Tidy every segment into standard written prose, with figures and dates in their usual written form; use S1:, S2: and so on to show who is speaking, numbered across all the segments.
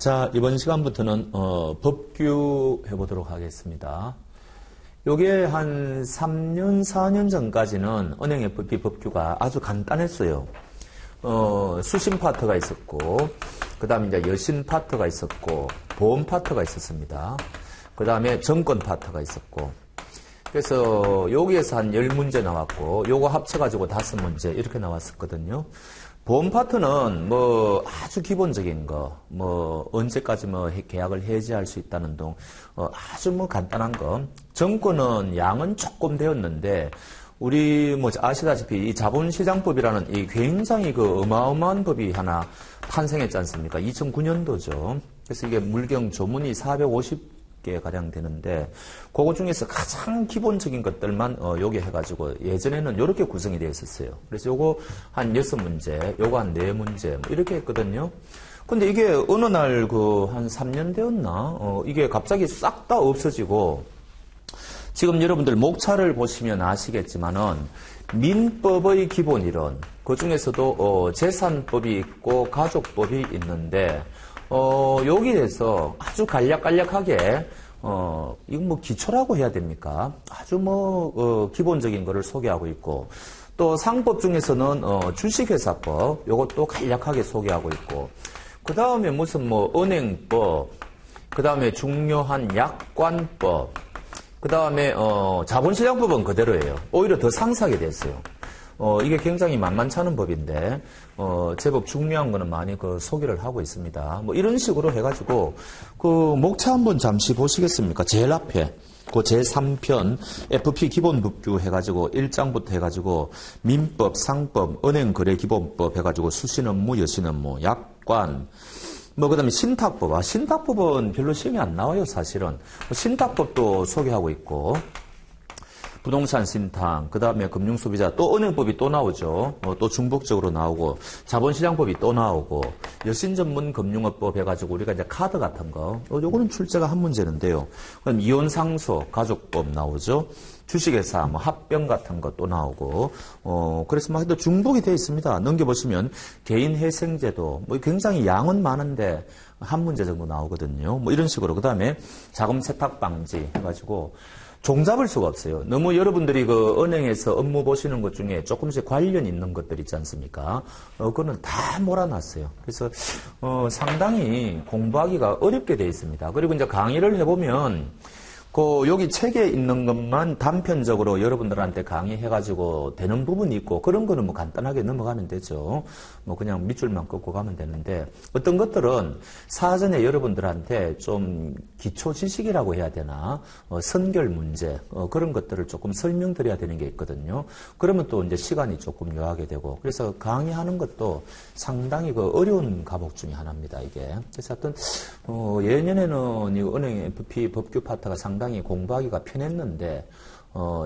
S1: 자, 이번 시간부터는 법규 해보도록 하겠습니다. 요게 한 3년, 4년 전까지는 은행FP 법규가 아주 간단했어요. 수신 파트가 있었고, 그 다음에 이제 여신 파트가 있었고, 보험 파트가 있었습니다. 그 다음에 정권 파트가 있었고, 그래서 여기에서 한 10문제 나왔고, 요거 합쳐가지고 5문제 이렇게 나왔었거든요. 보험 파트는 뭐 아주 기본적인 거, 뭐 언제까지 뭐 계약을 해지할 수 있다는 등 아주 뭐 간단한 거. 정권은 양은 조금 되었는데 우리 뭐 아시다시피 이 자본시장법이라는 이 굉장히 그 어마어마한 법이 하나 탄생했지 않습니까? 2009년도죠. 그래서 이게 물경 조문이 450개 가량 되는데 그거 중에서 가장 기본적인 것들만 요게 해가지고 예전에는 이렇게 구성이 되어 있었어요. 그래서 요거 한 6문제, 요거 한 4문제 뭐 이렇게 했거든요. 근데 이게 어느 날 그 한 3년 되었나? 이게 갑자기 싹 다 없어지고 지금 여러분들 목차를 보시면 아시겠지만은 민법의 기본 이론, 그 중에서도 재산법이 있고 가족법이 있는데 여기에서 아주 간략간략하게 이건 뭐 기초라고 해야 됩니까? 아주 뭐 기본적인 거를 소개하고 있고 또 상법 중에서는 주식회사법 요것도 간략하게 소개하고 있고 그 다음에 무슨 뭐 은행법, 그 다음에 중요한 약관법, 그 다음에 자본시장법은 그대로예요. 오히려 더 상세하게 됐어요. 이게 굉장히 만만치 않은 법인데 제법 중요한 거는 많이 그 소개를 하고 있습니다. 뭐 이런 식으로 해가지고 그 목차 한번 잠시 보시겠습니까? 제일 앞에 그 제3편 FP 기본법규 해가지고 1장부터 해가지고 민법, 상법, 은행거래기본법 해가지고 수신업무, 여신업무, 약관 뭐 그다음에 신탁법. 신탁법은 별로 시험이 안 나와요, 사실은. 신탁법도 소개하고 있고. 부동산 신탁, 그 다음에 금융소비자, 또 은행법이 또 나오죠. 또 중복적으로 나오고, 자본시장법이 또 나오고, 여신전문금융업법 해가지고 우리가 이제 카드 같은 거, 요거는 출제가 한 문제인데요. 그럼 이혼상소, 가족법 나오죠. 주식회사, 뭐 합병 같은 거 또 나오고, 그래서 막 또 중복이 되어 있습니다. 넘겨보시면 개인회생제도, 뭐 굉장히 양은 많은데 한 문제 정도 나오거든요. 뭐 이런 식으로. 그 다음에 자금 세탁 방지 해가지고, 종잡을 수가 없어요. 너무 여러분들이 그 은행에서 업무 보시는 것 중에 조금씩 관련 있는 것들 있지 않습니까? 그거는 다 몰아놨어요. 그래서, 상당히 공부하기가 어렵게 되어 있습니다. 그리고 이제 강의를 해보면, 여기 책에 있는 것만 단편적으로 여러분들한테 강의해가지고 되는 부분이 있고 그런 거는 뭐 간단하게 넘어가면 되죠. 뭐 그냥 밑줄만 긋고 가면 되는데 어떤 것들은 사전에 여러분들한테 좀 기초 지식이라고 해야 되나 선결 문제 그런 것들을 조금 설명드려야 되는 게 있거든요. 그러면 또 이제 시간이 조금 요하게 되고 그래서 강의하는 것도 상당히 그 어려운 과목 중에 하나입니다. 이게 그래서 하여튼 예년에는 이 은행 FP 법규 파트가 상당히 공부하기가 편했는데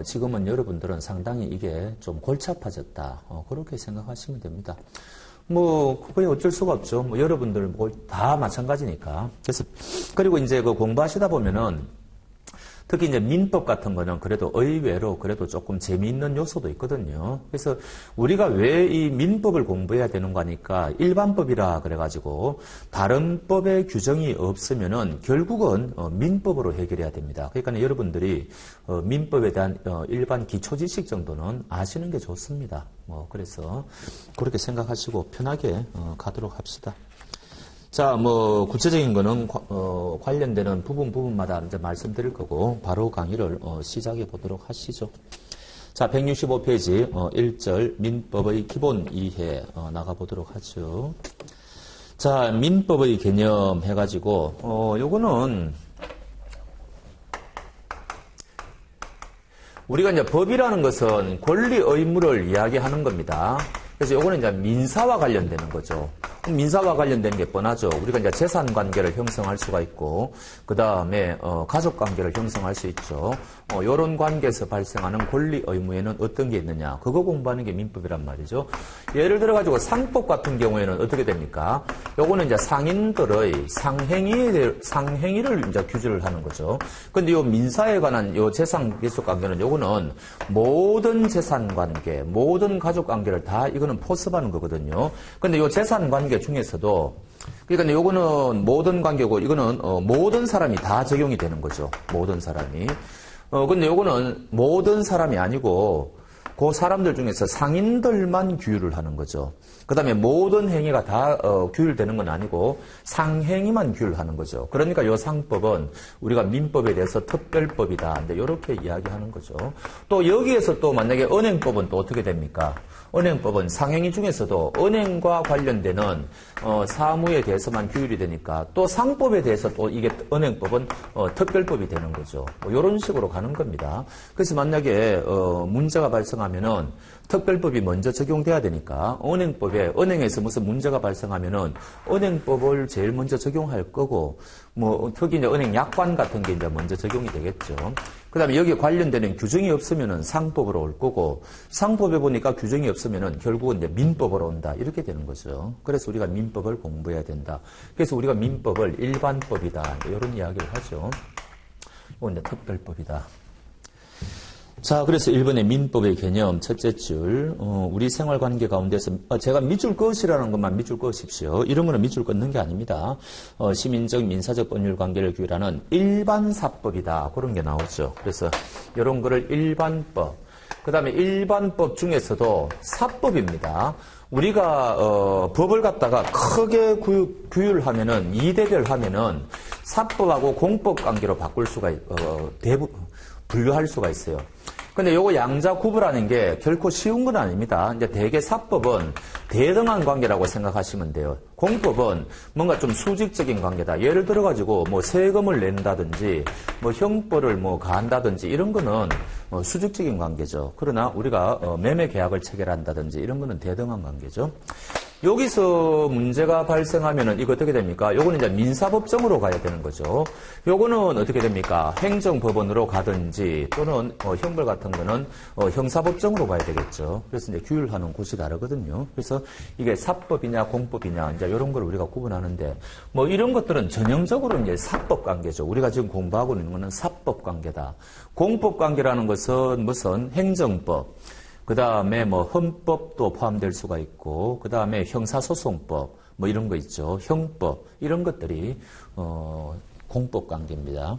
S1: 지금은 여러분들은 상당히 이게 좀 골치 아파졌다. 그렇게 생각하시면 됩니다. 뭐 그게 어쩔 수가 없죠. 뭐 여러분들 다 마찬가지니까. 그래서 그리고 이제 그 공부하시다 보면은 특히 이제 민법 같은 거는 그래도 의외로 그래도 조금 재미있는 요소도 있거든요. 그래서 우리가 왜 이 민법을 공부해야 되는 거니까 일반법이라 그래가지고 다른 법의 규정이 없으면은 결국은 민법으로 해결해야 됩니다. 그러니까 여러분들이 민법에 대한 일반 기초 지식 정도는 아시는 게 좋습니다. 그래서 그렇게 생각하시고 편하게 가도록 합시다. 자, 뭐 구체적인 거는 관련되는 부분마다 이제 말씀드릴 거고 바로 강의를 시작해 보도록 하시죠. 자, 165페이지 1절 민법의 기본 이해 나가 보도록 하죠. 자, 민법의 개념 해가지고 요거는 우리가 이제 법이라는 것은 권리 의무를 이야기하는 겁니다. 그래서 요거는 이제 민사와 관련되는 거죠. 민사와 관련되는 게 뻔하죠. 우리가 이제 재산 관계를 형성할 수가 있고, 그 다음에 가족 관계를 형성할 수 있죠. 이런 관계에서 발생하는 권리 의무에는 어떤 게 있느냐? 그거 공부하는 게 민법이란 말이죠. 예를 들어 가지고 상법 같은 경우에는 어떻게 됩니까? 요거는 이제 상인들의 상행위를 이제 규제를 하는 거죠. 근데 요 민사에 관한 요 재산 계속 관계는 요거는 모든 재산 관계, 모든 가족 관계를 다 이거는 이거는 포섭하는 거거든요. 근데 요 재산 관계 중에서도, 그러니까 요거는 모든 관계고, 이거는, 모든 사람이 다 적용이 되는 거죠. 모든 사람이. 근데 요거는 모든 사람이 아니고, 그 사람들 중에서 상인들만 규율을 하는 거죠. 그 다음에 모든 행위가 다 규율되는 건 아니고 상행위만 규율하는 거죠. 그러니까 이 상법은 우리가 민법에 대해서 특별법이다. 근데 이렇게 이야기하는 거죠. 또 여기에서 또 만약에 은행법은 또 어떻게 됩니까? 은행법은 상행위 중에서도 은행과 관련되는 사무에 대해서만 규율이 되니까 또 상법에 대해서 또 이게 은행법은 특별법이 되는 거죠. 뭐 이런 식으로 가는 겁니다. 그래서 만약에 문제가 발생하면은 특별법이 먼저 적용돼야 되니까 은행법에 은행에서 무슨 문제가 발생하면은 은행법을 제일 먼저 적용할 거고 뭐 특히 이제 은행 약관 같은 게 이제 먼저 적용이 되겠죠. 그다음에 여기에 관련되는 규정이 없으면은 상법으로 올 거고 상법에 보니까 규정이 없으면은 결국은 이제 민법으로 온다 이렇게 되는 거죠. 그래서 우리가 민법을 공부해야 된다. 그래서 우리가 민법을 일반법이다 이런 이야기를 하죠. 이건 이제 특별법이다. 자, 그래서 1번의 민법의 개념 첫째 줄, 우리 생활관계 가운데서 제가 밑줄 그으시라는 것만 밑줄 그으십시오. 이런 거는 밑줄 끊는 게 아닙니다. 시민적, 민사적 법률관계를 규율하는 일반사법이다. 그런 게 나오죠. 그래서 이런 거를 일반법. 그 다음에 일반법 중에서도 사법입니다. 우리가 법을 갖다가 크게 규율하면은 이대별하면은 사법하고 공법 관계로 바꿀 수가 분류할 수가 있어요. 근데 요거 양자 구분하는 게 결코 쉬운 건 아닙니다. 이제 대개 사법은 대등한 관계라고 생각하시면 돼요. 공법은 뭔가 좀 수직적인 관계다. 예를 들어가지고 뭐 세금을 낸다든지 뭐 형벌을 뭐 가한다든지 이런 거는 수직적인 관계죠. 그러나 우리가 매매 계약을 체결한다든지 이런 거는 대등한 관계죠. 여기서 문제가 발생하면은 이거 어떻게 됩니까? 요거는 이제 민사법정으로 가야 되는 거죠. 요거는 어떻게 됩니까? 행정법원으로 가든지 또는 형벌 같은 거는 형사법정으로 가야 되겠죠. 그래서 이제 규율하는 곳이 다르거든요. 그래서 이게 사법이냐 공법이냐 이제 이런 걸 우리가 구분하는데 뭐 이런 것들은 전형적으로 이제 사법 관계죠. 우리가 지금 공부하고 있는 거는 사법 관계다. 공법 관계라는 것은 무슨 행정법 그 다음에 뭐 헌법도 포함될 수가 있고, 그 다음에 형사소송법, 뭐 이런 거 있죠. 형법, 이런 것들이, 공법 관계입니다.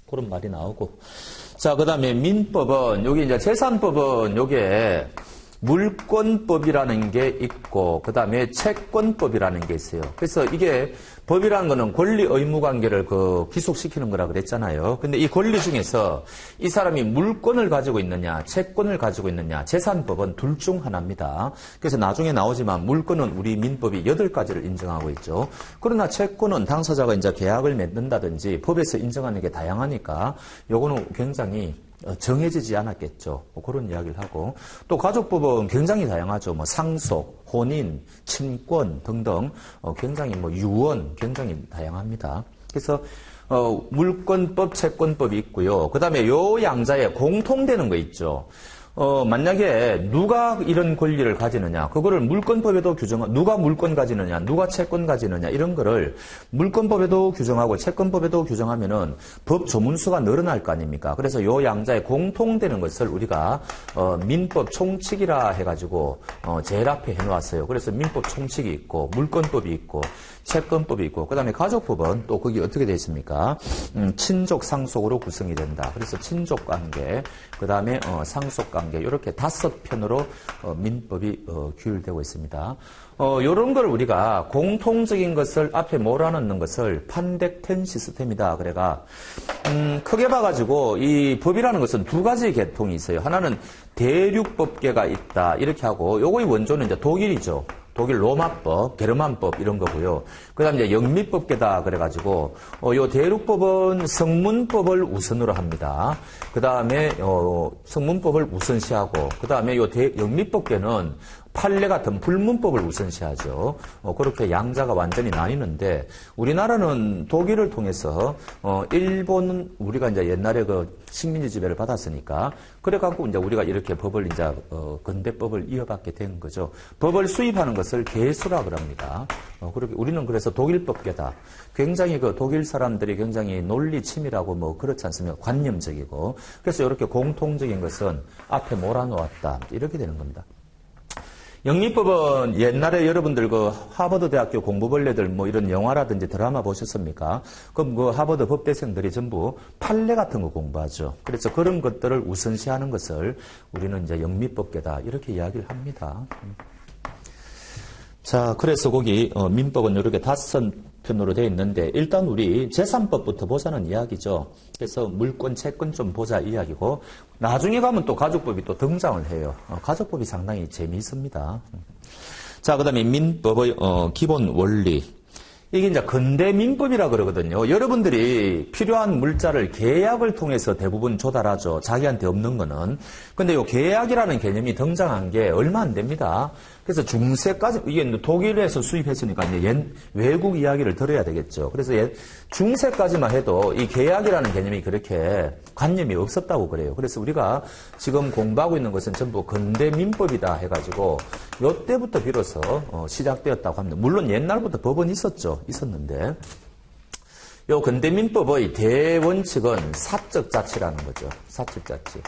S1: 그런 말이 나오고. 자, 그 다음에 민법은, 여기 이제 재산법은 요게 물권법이라는 게 있고, 그 다음에 채권법이라는 게 있어요. 그래서 이게 법이라는 거는 권리 의무 관계를 기속시키는 거라 그랬잖아요. 근데 이 권리 중에서 이 사람이 물권을 가지고 있느냐, 채권을 가지고 있느냐, 재산법은 둘 중 하나입니다. 그래서 나중에 나오지만 물권은 우리 민법이 8가지를 인정하고 있죠. 그러나 채권은 당사자가 이제 계약을 맺는다든지 법에서 인정하는 게 다양하니까 요거는 굉장히 정해지지 않았겠죠. 뭐 그런 이야기를 하고 또 가족법은 굉장히 다양하죠. 뭐 상속, 혼인, 친권 등등 굉장히 뭐 유언 굉장히 다양합니다. 그래서 물권법, 채권법이 있고요. 그 다음에 요 양자에 공통되는 거 있죠. 만약에 누가 이런 권리를 가지느냐, 그거를 물권법에도 누가 물권 가지느냐, 누가 채권 가지느냐, 이런 거를 물권법에도 규정하고 채권법에도 규정하면은 법 조문수가 늘어날 거 아닙니까? 그래서 요 양자에 공통되는 것을 우리가, 민법 총칙이라 해가지고, 제일 앞에 해놓았어요. 그래서 민법 총칙이 있고, 물권법이 있고, 채권법이 있고, 그 다음에 가족법은 또 거기 어떻게 되어 있습니까? 친족, 상속으로 구성이 된다. 그래서 친족 관계, 그 다음에 상속 관계, 이렇게 5편으로 민법이 규율되고 있습니다. 요런 걸 우리가 공통적인 것을 앞에 몰아넣는 것을 판택텐 시스템이다. 그래가, 크게 봐가지고 이 법이라는 것은 2가지 계통이 있어요. 하나는 대륙법계가 있다. 이렇게 하고, 요거의 원조는 이제 독일이죠. 독일 로마법, 게르만법 이런 거고요. 그 다음에 이제 영미법계다 그래가지고 요 대륙법은 성문법을 우선으로 합니다. 그 다음에 성문법을 우선시하고 그 다음에 요 영미법계는 판례 같은 불문법을 우선시하죠. 그렇게 양자가 완전히 나뉘는데 우리나라는 독일을 통해서 일본은 우리가 이제 옛날에 식민지 지배를 받았으니까 그래갖고 이제 우리가 이렇게 법을 이제 근대법을 이어받게 된 거죠. 법을 수입하는 것을 계수라 그럽니다. 그렇게 우리는 그래서 독일법계다. 굉장히 독일 사람들이 굉장히 논리 치밀하고 뭐 그렇지 않습니까? 관념적이고 그래서 이렇게 공통적인 것은 앞에 몰아놓았다 이렇게 되는 겁니다. 영미법은 옛날에 여러분들 그 하버드 대학교 공부벌레들 뭐 이런 영화라든지 드라마 보셨습니까? 그럼 그 하버드 법대생들이 전부 판례 같은 거 공부하죠. 그래서 그런 것들을 우선시하는 것을 우리는 이제 영미법계다 이렇게 이야기를 합니다. 자, 그래서 거기 민법은 이렇게 5편으로 되어 있는데 일단 우리 재산법부터 보자는 이야기죠. 그래서 물권, 채권 좀 보자 이야기고 나중에 가면 또 가족법이 또 등장을 해요. 가족법이 상당히 재미있습니다. 자, 그 다음에 민법의 기본 원리. 이게 이제 근대 민법이라 그러거든요. 여러분들이 필요한 물자를 계약을 통해서 대부분 조달하죠. 자기한테 없는 거는. 근데 이 계약이라는 개념이 등장한 게 얼마 안 됩니다. 그래서 중세까지, 이게 독일에서 수입했으니까 이제 외국 이야기를 들어야 되겠죠. 그래서 중세까지만 해도 이 계약이라는 개념이 그렇게 관념이 없었다고 그래요. 그래서 우리가 지금 공부하고 있는 것은 전부 근대 민법이다 해가지고 이때부터 비로소 시작되었다고 합니다. 물론 옛날부터 법은 있었는데 이 근대 민법의 대원칙은 사적 자치라는 거죠. 사적 자치.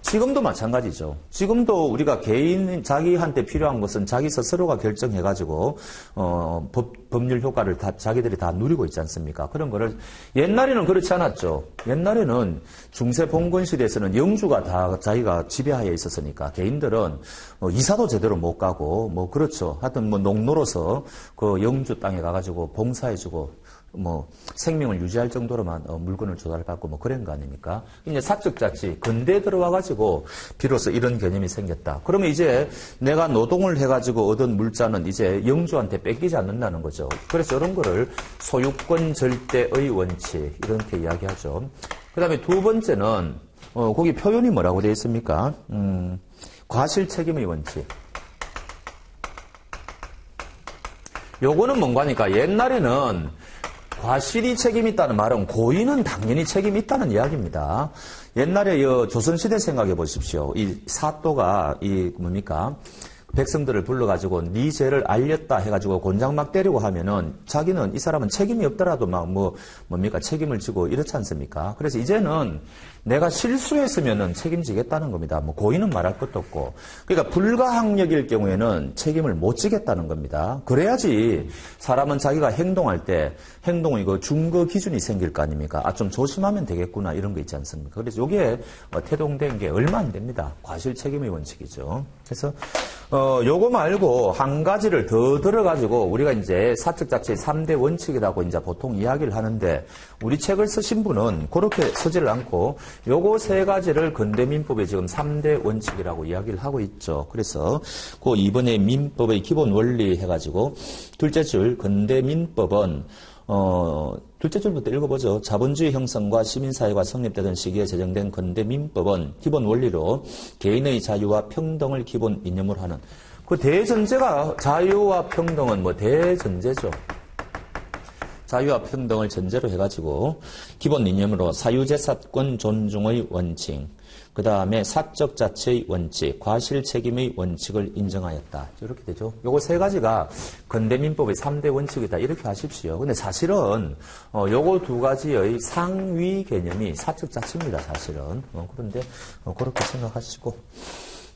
S1: 지금도 마찬가지죠. 지금도 우리가 개인 자기한테 필요한 것은 자기 스스로가 결정해가지고 법률 효과를 다 자기들이 다 누리고 있지 않습니까? 그런 거를 옛날에는 그렇지 않았죠. 옛날에는 중세 봉건 시대에서는 영주가 다 자기가 지배하에 있었으니까 개인들은 이사도 제대로 못 가고 뭐 그렇죠. 하여튼 뭐 농노로서 그 영주 땅에 가가지고 봉사해주고 뭐 생명을 유지할 정도로만 물건을 조달받고 뭐 그런 거 아닙니까? 이제 사적 자치 근대에 들어와가지고 비로소 이런 개념이 생겼다. 그러면 이제 내가 노동을 해가지고 얻은 물자는 이제 영주한테 뺏기지 않는다는 거죠. 그래서 이런 거를 소유권 절대의 원칙 이렇게 이야기하죠. 그 다음에 두 번째는 거기 표현이 뭐라고 되어 있습니까? 과실 책임의 원칙. 요거는 뭔가 하니까 옛날에는 과실이 책임이 있다는 말은 고인은 당연히 책임이 있다는 이야기입니다. 옛날에 조선시대 생각해 보십시오. 이 사또가 뭡니까? 백성들을 불러가지고 네 죄를 알렸다 해가지고 곤장 막 때리고 하면은 자기는 이 사람은 책임이 없더라도 막 뭡니까? 책임을 지고 이렇지 않습니까? 그래서 이제는 내가 실수했으면은 책임지겠다는 겁니다. 뭐 고의는 말할 것도 없고. 그러니까 불가항력일 경우에는 책임을 못 지겠다는 겁니다. 그래야지 사람은 자기가 행동할 때 행동의 그 준거 기준이 생길 거 아닙니까? 아, 좀 조심하면 되겠구나 이런 거 있지 않습니까? 그래서 이게 태동된 게 얼마 안 됩니다. 과실 책임의 원칙이죠. 그래서 요거 말고 한 가지를 더 들어가지고 우리가 이제 사적 자치의 3대 원칙이라고 이제 보통 이야기를 하는데 우리 책을 쓰신 분은 그렇게 쓰지를 않고 요거 세 가지를 근대민법의 지금 3대 원칙이라고 이야기를 하고 있죠. 그래서 그 이번에 민법의 기본 원리 해가지고 둘째 줄 근대민법은 둘째 줄부터 읽어보죠. 자본주의 형성과 시민사회가 성립되던 시기에 제정된 근대민법은 기본 원리로 개인의 자유와 평등을 기본 이념으로 하는 그 대전제가 자유와 평등은 뭐 대전제죠. 자유와 평등을 전제로 해가지고 기본 이념으로 사유재산권 존중의 원칙, 그 다음에 사적 자치의 원칙, 과실 책임의 원칙을 인정하였다. 이렇게 되죠. 요거 세 가지가 근대민법의 3대 원칙이다. 이렇게 하십시오. 근데 사실은 요거 두 가지의 상위 개념이 사적 자치입니다. 사실은. 그런데 그렇게 생각하시고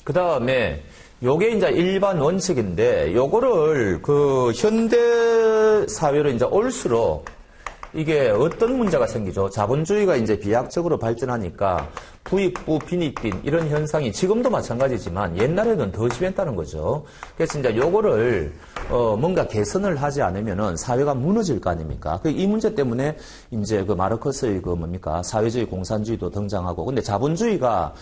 S1: 그 다음에 요게 이제 일반 원칙인데 요거를 그 현대 사회로 이제 올수록 이게 어떤 문제가 생기죠? 자본주의가 이제 비약적으로 발전하니까 부익부, 빈익빈 이런 현상이 지금도 마찬가지지만 옛날에는 더 심했다는 거죠. 그래서 이제 요거를 뭔가 개선을 하지 않으면은 사회가 무너질 거 아닙니까? 이 문제 때문에 이제 그 마르크스의 그 뭡니까? 사회주의 공산주의도 등장하고 근데 자본주의가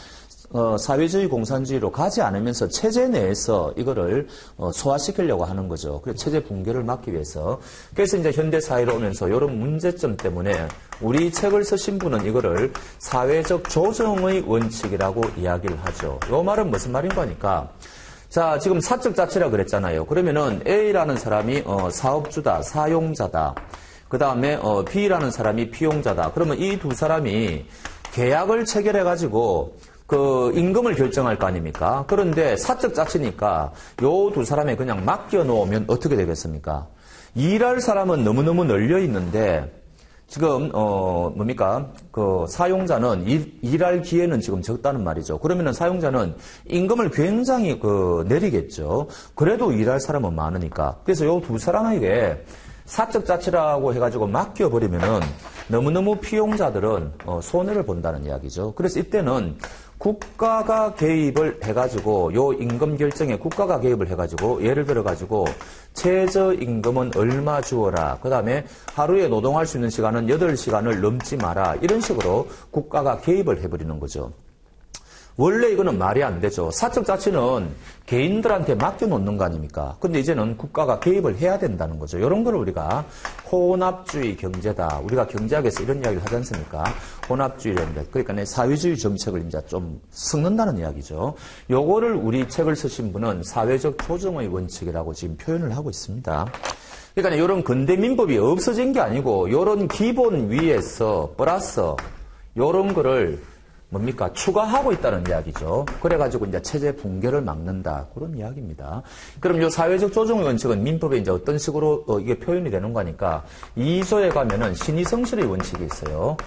S1: 사회주의 공산주의로 가지 않으면서 체제 내에서 이거를 소화시키려고 하는 거죠. 그래서 체제 붕괴를 막기 위해서. 그래서 이제 현대 사회로 오면서 이런 문제점 때문에 우리 책을 쓰신 분은 이거를 사회적 조정의 원칙이라고 이야기를 하죠. 이 말은 무슨 말인 거니까? 자, 지금 사적 자치라 그랬잖아요. 그러면은 A라는 사람이 사업주다, 사용자다. 그 다음에 B라는 사람이 피용자다. 그러면 이 두 사람이 계약을 체결해가지고 그 임금을 결정할 거 아닙니까? 그런데 사적 자치니까 요 두 사람에 그냥 맡겨 놓으면 어떻게 되겠습니까? 일할 사람은 너무너무 널려 있는데 지금 뭡니까? 그 사용자는 일할 기회는 지금 적다는 말이죠. 그러면은 사용자는 임금을 굉장히 내리겠죠. 그래도 일할 사람은 많으니까. 그래서 요 두 사람에게 사적 자치라고 해가지고 맡겨버리면은 너무너무 피용자들은 손해를 본다는 이야기죠. 그래서 이때는 국가가 개입을 해가지고 요 임금 결정에 국가가 개입을 해가지고 예를 들어가지고 최저임금은 얼마 주어라. 그 다음에 하루에 노동할 수 있는 시간은 8시간을 넘지 마라. 이런 식으로 국가가 개입을 해버리는 거죠. 원래 이거는 말이 안 되죠. 사적 자치는 개인들한테 맡겨놓는 거 아닙니까? 근데 이제는 국가가 개입을 해야 된다는 거죠. 이런 걸 우리가 혼합주의 경제다. 우리가 경제학에서 이런 이야기를 하지 않습니까? 혼합주의랍니다. 그러니까 사회주의 정책을 이제 좀 섞는다는 이야기죠. 요거를 우리 책을 쓰신 분은 사회적 조정의 원칙이라고 지금 표현을 하고 있습니다. 그러니까 이런 근대 민법이 없어진 게 아니고 이런 기본 위에서 플러스 이런 거를 뭡니까? 추가하고 있다는 이야기죠. 그래가지고 이제 체제 붕괴를 막는다. 그런 이야기입니다. 그럼 이 사회적 조정의 원칙은 민법에 이제 어떤 식으로 이게 표현이 되는 거니까 2조에 가면은 신의성실의 원칙이 있어요.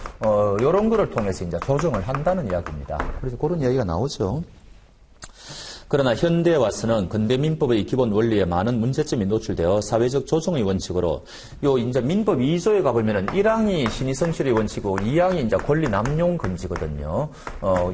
S1: 이런 거를 통해서 이제 조정을 한다는 이야기입니다. 그래서 그런 이야기가 나오죠. 그러나 현대에 와서는 근대 민법의 기본 원리에 많은 문제점이 노출되어 사회적 조정의 원칙으로 요 이제 민법 2조에 가보면은 1항이 신의성실의 원칙이고 2항이 이제 권리 남용 금지거든요.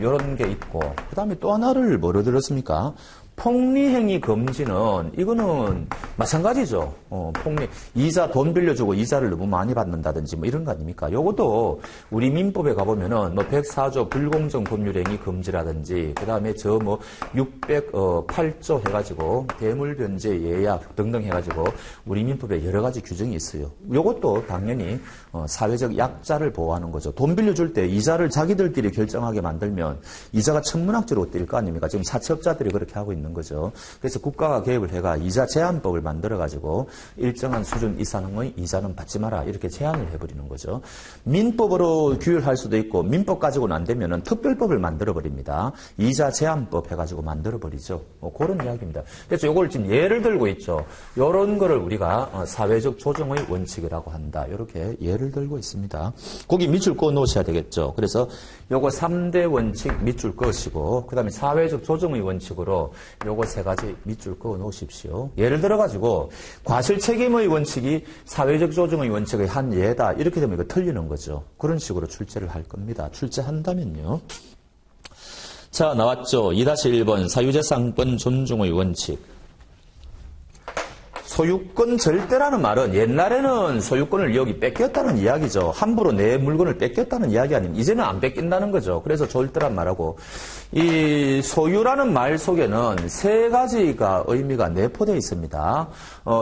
S1: 요런 게 있고 그 다음에 또 하나를 뭐로 들었습니까? 폭리행위 금지는 이거는 마찬가지죠. 폭리 이자 돈 빌려주고 이자를 너무 많이 받는다든지 뭐 이런 거 아닙니까? 요것도 우리 민법에 가보면은 뭐 104조 불공정 법률행위 금지라든지 그다음에 저 뭐 608조 해가지고 대물 변제 예약 등등 해가지고 우리 민법에 여러 가지 규정이 있어요. 요것도 당연히 사회적 약자를 보호하는 거죠. 돈 빌려줄 때 이자를 자기들끼리 결정하게 만들면 이자가 천문학적으로 뛸 거 아닙니까? 지금 사채업자들이 그렇게 하고 있는 거죠. 그래서 국가가 개입을 해가 이자 제한법을 만들어가지고 일정한 수준 이상의 이자는 받지 마라 이렇게 제한을 해버리는 거죠. 민법으로 규율할 수도 있고 민법 가지고는 안 되면은 특별법을 만들어버립니다. 이자 제한법 해가지고 만들어버리죠. 그런 이야기입니다. 그래서 이걸 지금 예를 들고 있죠. 이런 거를 우리가 사회적 조정의 원칙이라고 한다. 이렇게 예를 들고 있습니다. 거기 밑줄 그어 놓으셔야 되겠죠. 그래서 요거 3대 원칙 밑줄 그으시고 그 다음에 사회적 조정의 원칙으로 요거 세 가지 밑줄 그어 놓으십시오. 예를 들어가지고 과실책임의 원칙이 사회적 조정의 원칙의 한 예다. 이렇게 되면 이거 틀리는 거죠. 그런 식으로 출제를 할 겁니다. 출제한다면요. 자, 나왔죠. 2-1번 사유재산권 존중의 원칙. 소유권 절대라는 말은 옛날에는 소유권을 여기 뺏겼다는 이야기죠. 함부로 내 물건을 뺏겼다는 이야기 아닙니까? 이제는 안 뺏긴다는 거죠. 그래서 절대란 말하고 이 소유라는 말 속에는 세 가지가 의미가 내포되어 있습니다.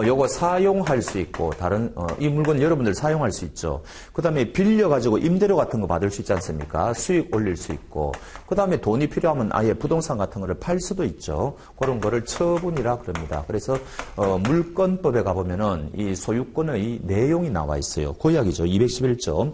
S1: 요거 사용할 수 있고 다른 이 물건 여러분들 사용할 수 있죠. 그다음에 빌려 가지고 임대료 같은 거 받을 수 있지 않습니까? 수익 올릴 수 있고 그다음에 돈이 필요하면 아예 부동산 같은 거를 팔 수도 있죠. 그런 거를 처분이라 그럽니다. 그래서 물권법에 가보면은 이 소유권의 내용이 나와 있어요. 그 이야기죠. 211조.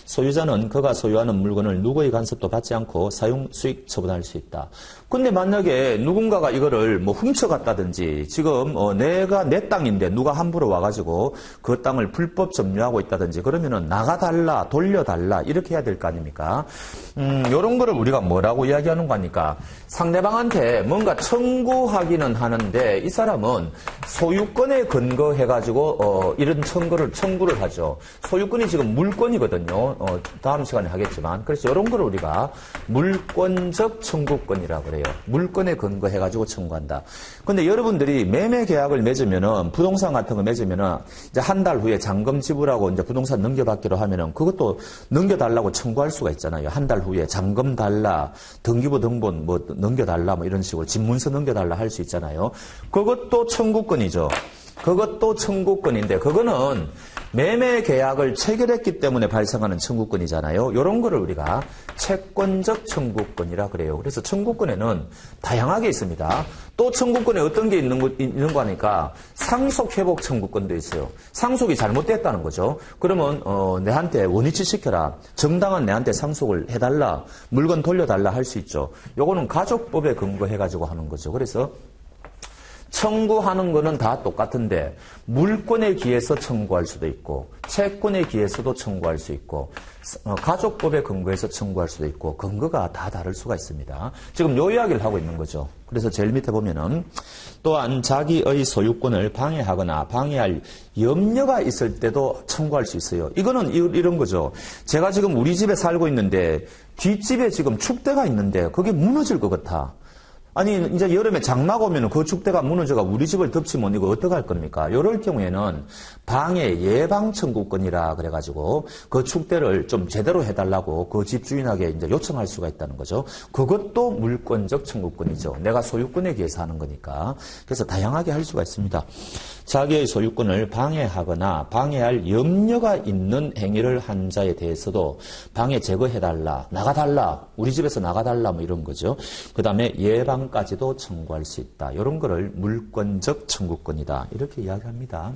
S1: 소유자는 그가 소유하는 물건을 누구의 간섭도 받지 않고 사용 수익 처분할 수 있다. 근데 만약에 누군가가 이거를 뭐 훔쳐갔다든지 지금 내가 내 땅인데 누가 함부로 와가지고 그 땅을 불법 점유하고 있다든지 그러면은 나가달라 돌려달라 이렇게 해야 될 거 아닙니까? 요런 거를 우리가 뭐라고 이야기하는 거 아닙니까? 상대방한테 뭔가 청구하기는 하는데 이 사람은 소유권에 근거해가지고 이런 청구를 하죠. 소유권이 지금 물권이거든요. 다음 시간에 하겠지만 그래서 이런 거를 우리가 물권적 청구권이라고 그래요. 물권에 근거해가지고 청구한다. 근데 여러분들이 매매 계약을 맺으면은 부동산 같은 거 맺으면은 이제 한 달 후에 잔금 지불하고 이제 부동산 넘겨받기로 하면은 그것도 넘겨달라고 청구할 수가 있잖아요. 한 달 후에 잔금 달라, 등기부 등본 뭐 넘겨달라 뭐 이런 식으로 집문서 넘겨달라 할 수 있잖아요. 그것도 청구권이죠. 그것도 청구권인데 그거는 매매 계약을 체결했기 때문에 발생하는 청구권이잖아요. 이런 거를 우리가 채권적 청구권이라 그래요. 그래서 청구권에는 다양하게 있습니다. 또 청구권에 어떤 게 있는 거 하니까 상속회복 청구권도 있어요. 상속이 잘못됐다는 거죠. 그러면 내한테 원위치 시켜라. 정당한 내한테 상속을 해달라. 물건 돌려달라 할 수 있죠. 요거는 가족법에 근거해가지고 하는 거죠. 그래서 청구하는 거는 다 똑같은데 물권에 기해서 청구할 수도 있고 채권에 기해서도 청구할 수 있고 가족법에 근거해서 청구할 수도 있고 근거가 다 다를 수가 있습니다. 지금 요 이야기를 하고 있는 거죠. 그래서 제일 밑에 보면은 또한 자기의 소유권을 방해하거나 방해할 염려가 있을 때도 청구할 수 있어요. 이거는 이런 거죠. 제가 지금 우리 집에 살고 있는데 뒷집에 지금 축대가 있는데 그게 무너질 것 같아. 아니 이제 여름에 장마가 오면 그 축대가 무너져가 우리 집을 덮치면 이거 어떡할 겁니까? 이럴 경우에는 방해 예방 청구권이라 그래가지고 그 축대를 좀 제대로 해달라고 그 집주인에게 이제 요청할 수가 있다는 거죠. 그것도 물권적 청구권이죠. 내가 소유권에 기해서 하는 거니까. 그래서 다양하게 할 수가 있습니다. 자기의 소유권을 방해하거나 방해할 염려가 있는 행위를 한 자에 대해서도 방해 제거해달라, 나가달라, 우리 집에서 나가달라 뭐 이런 거죠. 그 다음에 예방까지도 청구할 수 있다. 이런 거를 물권적 청구권이다. 이렇게 이야기합니다.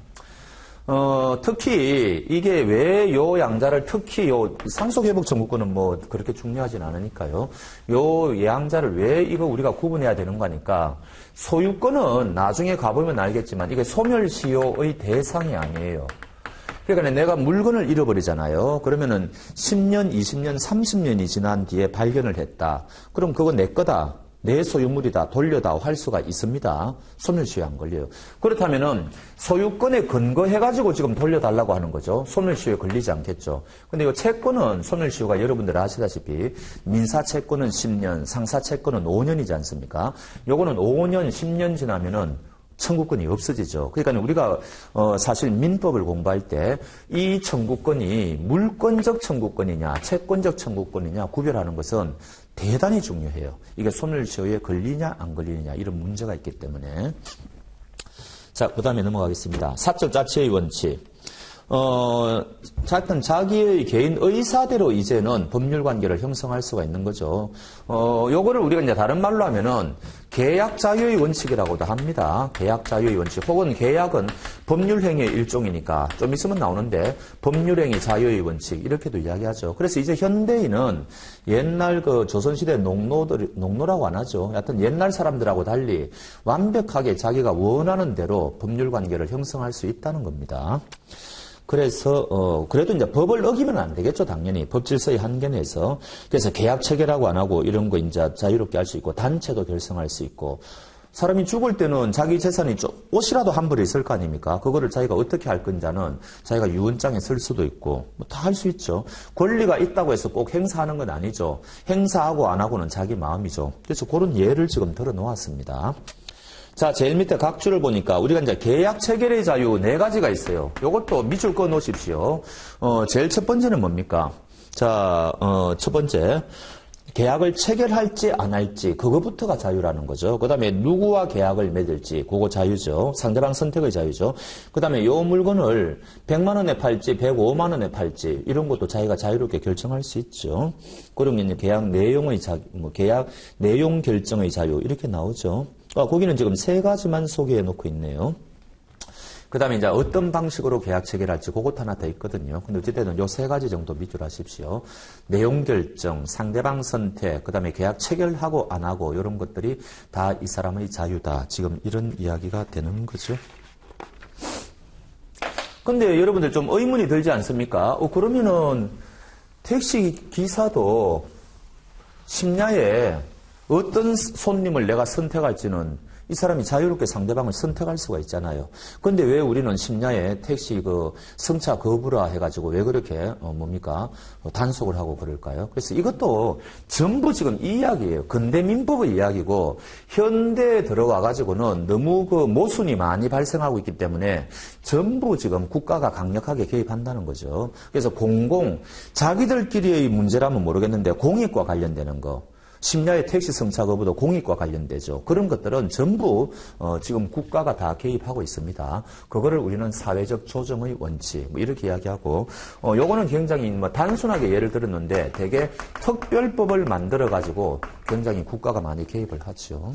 S1: 특히 이게 왜 요 양자를 특히 요 상속회복 청구권은 뭐 그렇게 중요하진 않으니까요. 요 양자를 왜 이거 우리가 구분해야 되는 거니까 소유권은 나중에 가보면 알겠지만 이게 소멸시효의 대상이 아니에요. 그러니까 내가 물건을 잃어버리잖아요. 그러면은 10년, 20년, 30년이 지난 뒤에 발견을 했다. 그럼 그건 내 거다. 내 소유물이다, 돌려다 할 수가 있습니다. 소멸시효 안 걸려요. 그렇다면은 소유권에 근거해가지고 지금 돌려달라고 하는 거죠. 소멸시효에 걸리지 않겠죠. 근데 이 채권은 소멸시효가 여러분들 아시다시피 민사채권은 10년, 상사채권은 5년이지 않습니까? 요거는 5년, 10년 지나면은 청구권이 없어지죠. 그러니까 우리가 사실 민법을 공부할 때 이 청구권이 물권적 청구권이냐 채권적 청구권이냐 구별하는 것은 대단히 중요해요. 이게 소멸시효에 걸리냐 안 걸리느냐 이런 문제가 있기 때문에. 자, 그 다음에 넘어가겠습니다. 사적 자치의 원칙. 하여튼 자기의 개인 의사대로 이제는 법률 관계를 형성할 수가 있는 거죠. 요거를 우리가 이제 다른 말로 하면은 계약 자유의 원칙이라고도 합니다. 계약 자유의 원칙. 혹은 계약은 법률 행위의 일종이니까 좀 있으면 나오는데 법률 행위 자유의 원칙 이렇게도 이야기하죠. 그래서 이제 현대인은 옛날 그 조선시대 농노라고 안 하죠. 하여튼 옛날 사람들하고 달리 완벽하게 자기가 원하는 대로 법률 관계를 형성할 수 있다는 겁니다. 그래서 그래도 이제 법을 어기면 안 되겠죠, 당연히. 법질서의 한계 내에서. 그래서 계약 체결하고 안 하고 이런 거 이제 자유롭게 할 수 있고 단체도 결성할 수 있고. 사람이 죽을 때는 자기 재산이 옷이라도 한 벌이 있을 거 아닙니까? 그거를 자기가 어떻게 할 건지는 자기가 유언장에 쓸 수도 있고 뭐 다 할 수 있죠. 권리가 있다고 해서 꼭 행사하는 건 아니죠. 행사하고 안 하고는 자기 마음이죠. 그래서 그런 예를 지금 들어 놓았습니다. 자, 제일 밑에 각주를 보니까 우리가 이제 계약 체결의 자유 4가지가 있어요. 요것도 밑줄 꺼 놓으십시오. 제일 첫 번째는 뭡니까? 자, 첫 번째. 계약을 체결할지 안 할지 그거부터가 자유라는 거죠. 그 다음에 누구와 계약을 맺을지 그거 자유죠. 상대방 선택의 자유죠. 그 다음에 요 물건을 100만 원에 팔지 105만 원에 팔지 이런 것도 자기가 자유롭게 결정할 수 있죠. 그러면 계약 내용의 계약 내용 결정의 자유 이렇게 나오죠. 거기는 지금 3가지만 소개해 놓고 있네요. 그 다음에 이제 어떤 방식으로 계약 체결할지 그것 하나 더 있거든요. 근데 어쨌든 요 3가지 정도 밑줄 하십시오. 내용 결정, 상대방 선택, 그 다음에 계약 체결하고 안 하고 이런 것들이 다 이 사람의 자유다. 지금 이런 이야기가 되는 거죠. 근데 여러분들 좀 의문이 들지 않습니까? 그러면은 택시 기사도 심야에 어떤 손님을 내가 선택할지는 이 사람이 자유롭게 상대방을 선택할 수가 있잖아요. 그런데 왜 우리는 심야에 택시 승차 거부라 해가지고 왜 그렇게 단속을 하고 그럴까요? 그래서 이것도 전부 지금 이 이야기예요. 근대 민법의 이야기고 현대에 들어와가지고는 너무 모순이 많이 발생하고 있기 때문에 전부 지금 국가가 강력하게 개입한다는 거죠. 그래서 자기들끼리의 문제라면 모르겠는데 공익과 관련되는 거. 심야의 택시 승차 거부도 공익과 관련되죠. 그런 것들은 전부 지금 국가가 다 개입하고 있습니다. 그거를 우리는 사회적 조정의 원칙 이렇게 이야기하고 요거는 굉장히 단순하게 예를 들었는데 되게 특별법을 만들어가지고 굉장히 국가가 많이 개입을 하죠.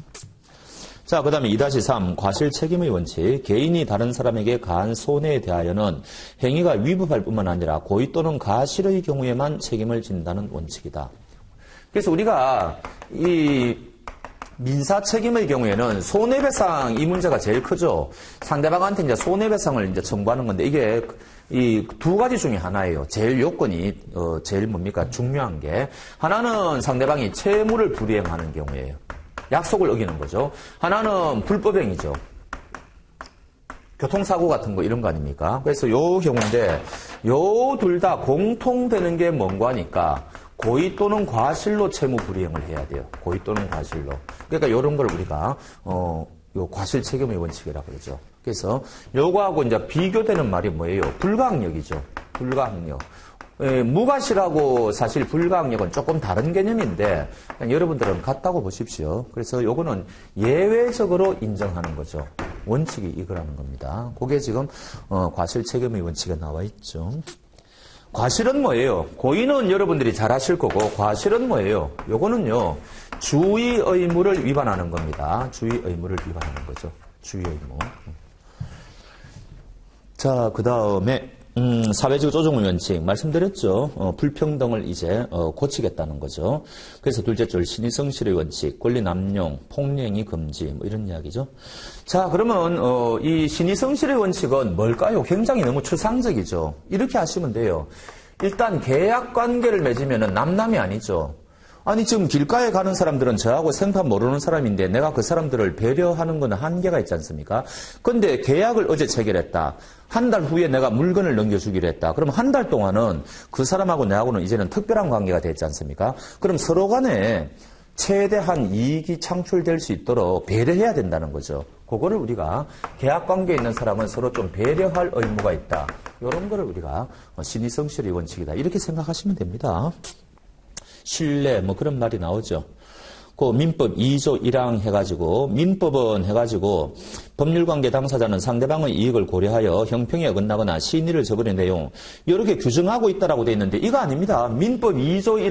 S1: 자, 그 다음에 2-3 과실 책임의 원칙. 개인이 다른 사람에게 가한 손해에 대하여는 행위가 위법할 뿐만 아니라 고의 또는 가실의 경우에만 책임을 진다는 원칙이다. 그래서 우리가 민사 책임의 경우에는 손해배상 이 문제가 제일 크죠. 상대방한테 이제 손해배상을 이제 청구하는 건데 이게 이 두 가지 중에 하나예요. 제일 요건이 제일 뭡니까? 중요한 게 하나는 상대방이 채무를 불이행하는 경우예요. 약속을 어기는 거죠. 하나는 불법행위죠. 교통사고 같은 거 이런 거 아닙니까? 그래서 요 경우인데 요 둘 다 공통되는 게 뭔고 하니까 고의 또는 과실로 채무 불이행을 해야 돼요. 고의 또는 과실로. 그러니까 이런 걸 우리가 요 과실 책임의 원칙이라고 그러죠. 그래서 요거하고 이제 비교되는 말이 뭐예요? 불가항력이죠. 불가항력. 무과실하고 사실 불가항력은 조금 다른 개념인데 그냥 여러분들은 같다고 보십시오. 그래서 요거는 예외적으로 인정하는 거죠. 원칙이 이거라는 겁니다. 그게 지금 과실 책임의 원칙에 나와 있죠. 과실은 뭐예요? 고의는 여러분들이 잘 하실 거고 과실은 뭐예요? 요거는요. 주의 의무를 위반하는 겁니다. 주의 의무를 위반하는 거죠. 주의 의무. 자, 그 다음에 사회적 조정의 원칙 말씀드렸죠. 불평등을 이제 고치겠다는 거죠. 그래서 둘째 줄 신의성실의 원칙, 권리 남용, 폭행이 금지 뭐 이런 이야기죠. 자, 그러면 이 신의성실의 원칙은 뭘까요? 굉장히 너무 추상적이죠. 이렇게 하시면 돼요. 일단 계약 관계를 맺으면 남남이 아니죠. 아니 지금 길가에 가는 사람들은 저하고 생판 모르는 사람인데 내가 그 사람들을 배려하는 건 한계가 있지 않습니까? 근데 계약을 어제 체결했다. 한 달 후에 내가 물건을 넘겨주기로 했다. 그럼 한 달 동안은 그 사람하고 내하고는 이제는 특별한 관계가 됐지 않습니까? 그럼 서로 간에 최대한 이익이 창출될 수 있도록 배려해야 된다는 거죠. 그거를 우리가 계약 관계에 있는 사람은 서로 좀 배려할 의무가 있다. 이런 거를 우리가 신의성실의 원칙이다. 이렇게 생각하시면 됩니다. 신뢰 뭐 그런 말이 나오죠. 그 민법 2조 1항 해가지고 민법은 해가지고 법률관계 당사자는 상대방의 이익을 고려하여 형평에 어긋나거나 신의를 저버린 내용 이렇게 규정하고 있다라고 돼 있는데 이거 아닙니다. 민법 2조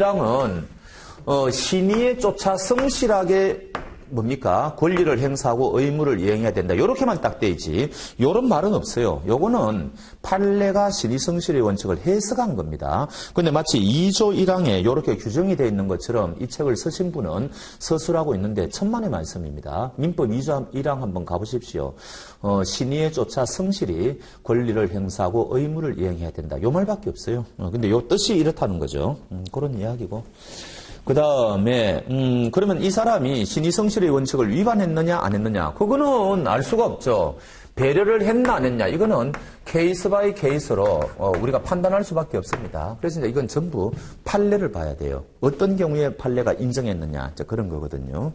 S1: 1항은 신의에 쫓아 성실하게 뭡니까? 권리를 행사하고 의무를 이행해야 된다. 이렇게만 딱 돼 있지. 이런 말은 없어요. 요거는 판례가 신의성실의 원칙을 해석한 겁니다. 근데 마치 2조 1항에 이렇게 규정이 돼 있는 것처럼 이 책을 쓰신 분은 서술하고 있는데 천만의 말씀입니다. 민법 2조 1항 한번 가보십시오. 신의에 쫓아 성실히 권리를 행사하고 의무를 이행해야 된다. 요 말밖에 없어요. 근데 요 뜻이 이렇다는 거죠. 그런 이야기고. 그 다음에 그러면 이 사람이 신의성실의 원칙을 위반했느냐 안 했느냐 그거는 알 수가 없죠. 배려를 했나 안 했냐 이거는 케이스 바이 케이스로 우리가 판단할 수밖에 없습니다. 그래서 이건 전부 판례를 봐야 돼요. 어떤 경우에 판례가 인정했느냐 그런 거거든요.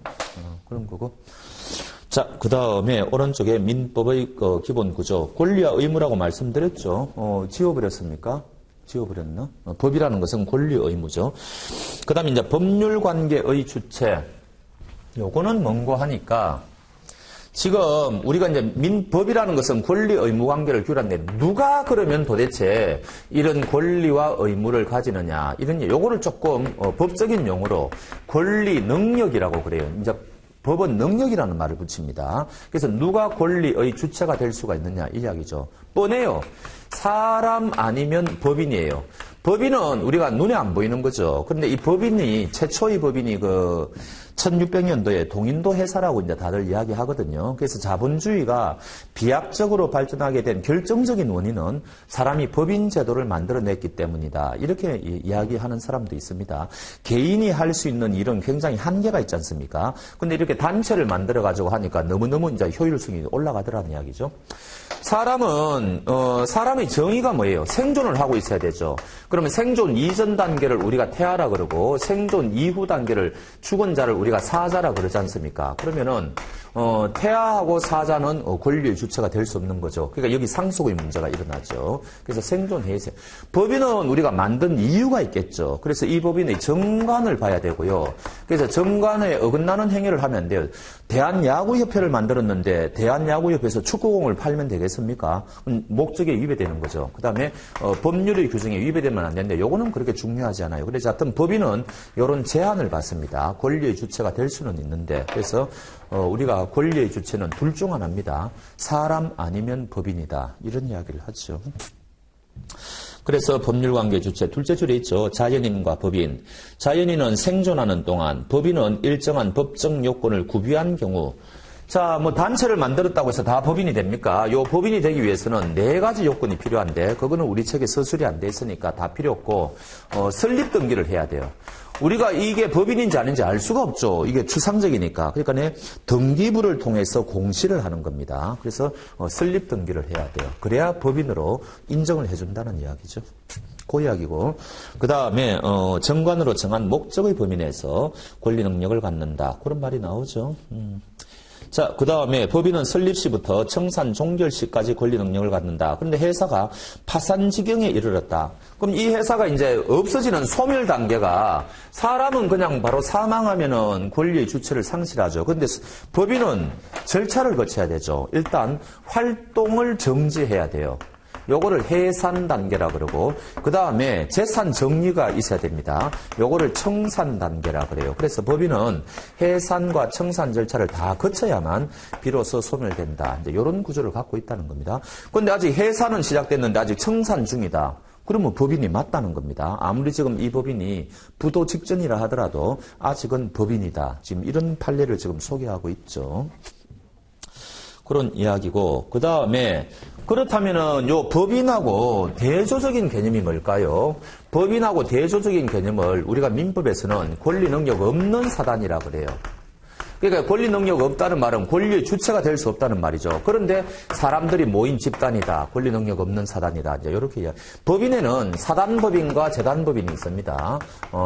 S1: 그런 거고. 자, 그 다음에 오른쪽에 민법의 기본 구조 권리와 의무라고 말씀드렸죠. 지워버렸습니까? 지워버렸나? 법이라는 것은 권리 의무죠. 그 다음에 이제 법률 관계의 주체. 요거는 뭔고 하니까, 지금 우리가 이제 민법이라는 것은 권리 의무 관계를 규율하는데, 누가 그러면 도대체 이런 권리와 의무를 가지느냐, 이런, 요거를 조금 법적인 용어로 권리 능력이라고 그래요. 이제 법은 능력이라는 말을 붙입니다. 그래서 누가 권리의 주체가 될 수가 있느냐, 이 이야기죠. 뻔해요. 사람 아니면 법인이에요. 법인은 우리가 눈에 안 보이는 거죠. 그런데 이 법인이, 최초의 법인이 1600년도에 동인도 해사라고 이제 다들 이야기하거든요. 그래서 자본주의가 비약적으로 발전하게 된 결정적인 원인은 사람이 법인 제도를 만들어냈기 때문이다. 이렇게 이야기하는 사람도 있습니다. 개인이 할 수 있는 일은 굉장히 한계가 있지 않습니까? 근데 이렇게 단체를 만들어가지고 하니까 너무너무 이제 효율성이 올라가더라는 이야기죠. 사람의 정의가 뭐예요? 생존을 하고 있어야 되죠. 그러면 생존 이전 단계를 우리가 태아라 그러고 생존 이후 단계를 죽은 자를 우리가 사자라 그러지 않습니까? 그러면은 태아하고 사자는 권리의 주체가 될 수 없는 거죠. 그러니까 여기 상속의 문제가 일어나죠. 그래서 생존해야 돼요. 법인은 우리가 만든 이유가 있겠죠. 그래서 이 법인의 정관을 봐야 되고요. 그래서 정관에 어긋나는 행위를 하면 안 돼요. 대한야구협회를 만들었는데 대한야구협회에서 축구공을 팔면 되겠습니까? 목적에 위배되는 거죠. 그 다음에 법률의 규정에 위배되면 안 되는데 요거는 그렇게 중요하지 않아요. 그래서 하여튼 법인은 이런 제한을 받습니다. 권리의 주체가 될 수는 있는데 그래서 우리가 권리의 주체는 둘 중 하나입니다. 사람 아니면 법인이다. 이런 이야기를 하죠. 그래서 법률관계 주체 둘째 줄에 있죠. 자연인과 법인. 자연인은 생존하는 동안, 법인은 일정한 법정 요건을 구비한 경우. 자, 뭐 단체를 만들었다고 해서 다 법인이 됩니까? 요 법인이 되기 위해서는 4가지 요건이 필요한데 그거는 우리 책에 서술이 안 돼 있으니까 다 필요 없고 설립 등기를 해야 돼요. 우리가 이게 법인인지 아닌지 알 수가 없죠. 이게 추상적이니까. 그러니까 등기부를 통해서 공시를 하는 겁니다. 그래서 설립 등기를 해야 돼요. 그래야 법인으로 인정을 해준다는 이야기죠. 그 이야기고. 그 다음에 정관으로 정한 목적의 범위 내에서 권리 능력을 갖는다. 그런 말이 나오죠. 자, 그 다음에 법인은 설립 시부터 청산 종결 시까지 권리 능력을 갖는다. 그런데 회사가 파산 지경에 이르렀다. 그럼 이 회사가 이제 없어지는 소멸 단계가 사람은 그냥 바로 사망하면은 권리의 주체를 상실하죠. 그런데 법인은 절차를 거쳐야 되죠. 일단 활동을 정지해야 돼요. 요거를 해산 단계라 그러고 그 다음에 재산 정리가 있어야 됩니다. 요거를 청산 단계라 그래요. 그래서 법인은 해산과 청산 절차를 다 거쳐야만 비로소 소멸된다. 이제 이런 구조를 갖고 있다는 겁니다. 그런데 아직 해산은 시작됐는데 아직 청산 중이다. 그러면 법인이 맞다는 겁니다. 아무리 지금 이 법인이 부도 직전이라 하더라도 아직은 법인이다. 지금 이런 판례를 지금 소개하고 있죠. 그런 이야기고, 그 다음에 그렇다면은 요 법인하고 대조적인 개념이 뭘까요? 법인하고 대조적인 개념을 우리가 민법에서는 권리 능력 없는 사단이라 그래요. 그러니까 권리 능력 없다는 말은 권리의 주체가 될 수 없다는 말이죠. 그런데 사람들이 모인 집단이다. 권리 능력 없는 사단이다. 이제 이렇게 이야기. 법인에는 사단법인과 재단법인이 있습니다.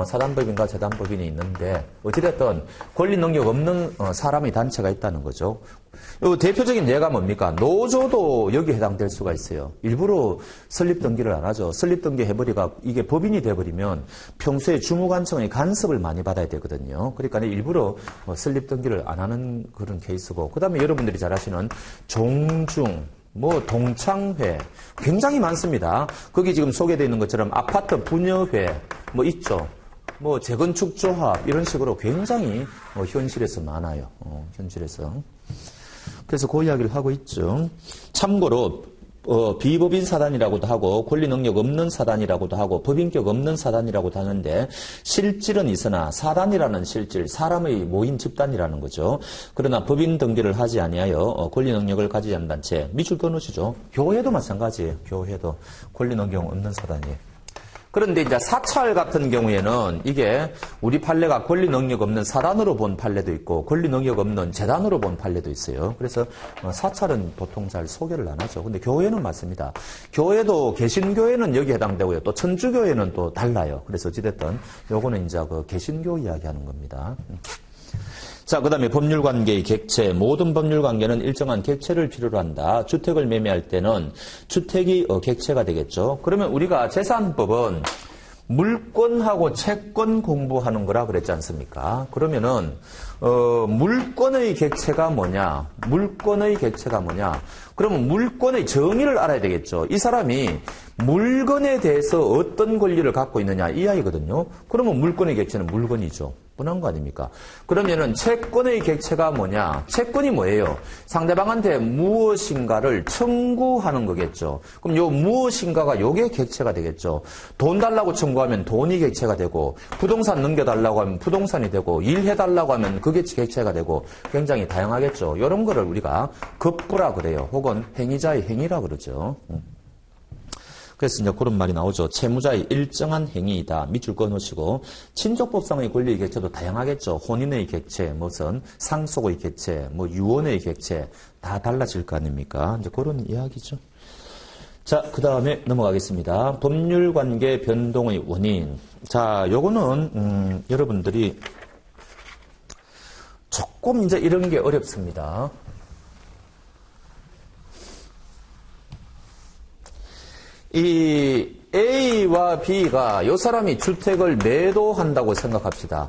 S1: 사단법인과 재단법인이 있는데 어찌됐든 권리 능력 없는 사람의 단체가 있다는 거죠. 요 대표적인 예가 뭡니까? 노조도 여기에 해당될 수가 있어요. 일부러 설립 등기를 안 하죠. 설립 등기 해버리가 이게 법인이 돼버리면 평소에 주무관청의 간섭을 많이 받아야 되거든요. 그러니까 일부러 설립 등기를 안 하는 그런 케이스고, 그 다음에 여러분들이 잘 아시는 종중, 동창회 굉장히 많습니다. 거기 지금 소개되어 있는 것처럼 아파트 분여회 있죠. 재건축 조합 이런 식으로 굉장히 현실에서 많아요. 현실에서. 그래서 그 이야기를 하고 있죠. 참고로 비법인 사단이라고도 하고 권리 능력 없는 사단이라고도 하고 법인격 없는 사단이라고도 하는데 실질은 있으나 사단이라는 실질, 사람의 모인 집단이라는 거죠. 그러나 법인 등기를 하지 아니하여 권리 능력을 가지지 않는 단체, 밑줄 끊으시죠. 교회도 마찬가지예요. 교회도 권리 능력 없는 사단이에요. 그런데 이제 사찰 같은 경우에는 이게 우리 판례가 권리 능력 없는 사단으로 본 판례도 있고 권리 능력 없는 재단으로 본 판례도 있어요. 그래서 사찰은 보통 잘 소개를 안 하죠. 근데 교회는 맞습니다. 교회도 개신교회는 여기에 해당되고요. 또 천주교회는 또 달라요. 그래서 어찌됐든 요거는 이제 그 개신교 이야기하는 겁니다. 자, 그 다음에 법률관계의 객체. 모든 법률관계는 일정한 객체를 필요로 한다. 주택을 매매할 때는 주택이 객체가 되겠죠. 그러면 우리가 재산법은 물권하고 채권 공부하는 거라 그랬지 않습니까? 그러면은 물권의 객체가 뭐냐? 물권의 객체가 뭐냐? 그러면 물권의 정의를 알아야 되겠죠. 이 사람이 물건에 대해서 어떤 권리를 갖고 있느냐 이 이야기거든요. 그러면 물권의 객체는 물건이죠. 뻔한 거 아닙니까? 그러면은 채권의 객체가 뭐냐? 채권이 뭐예요? 상대방한테 무엇인가를 청구하는 거겠죠. 그럼 요 무엇인가가 요게 객체가 되겠죠. 돈 달라고 청구하면 돈이 객체가 되고, 부동산 넘겨달라고 하면 부동산이 되고, 일해달라고 하면 그게 객체가 되고, 굉장히 다양하겠죠. 이런 거를 우리가 급부라 그래요. 혹은 행위자의 행위라 그러죠. 그래서 이제 그런 말이 나오죠. 채무자의 일정한 행위이다. 밑줄 꺼놓으시고, 친족법상의 권리의 객체도 다양하겠죠. 혼인의 객체, 무슨 상속의 객체, 유언의 객체 다 달라질 거 아닙니까? 이제 그런 이야기죠. 자, 그 다음에 넘어가겠습니다. 법률관계 변동의 원인. 자, 요거는 여러분들이 조금 이제 이런 게 어렵습니다. 이 A와 B가 이 사람이 주택을 매도한다고 생각합시다.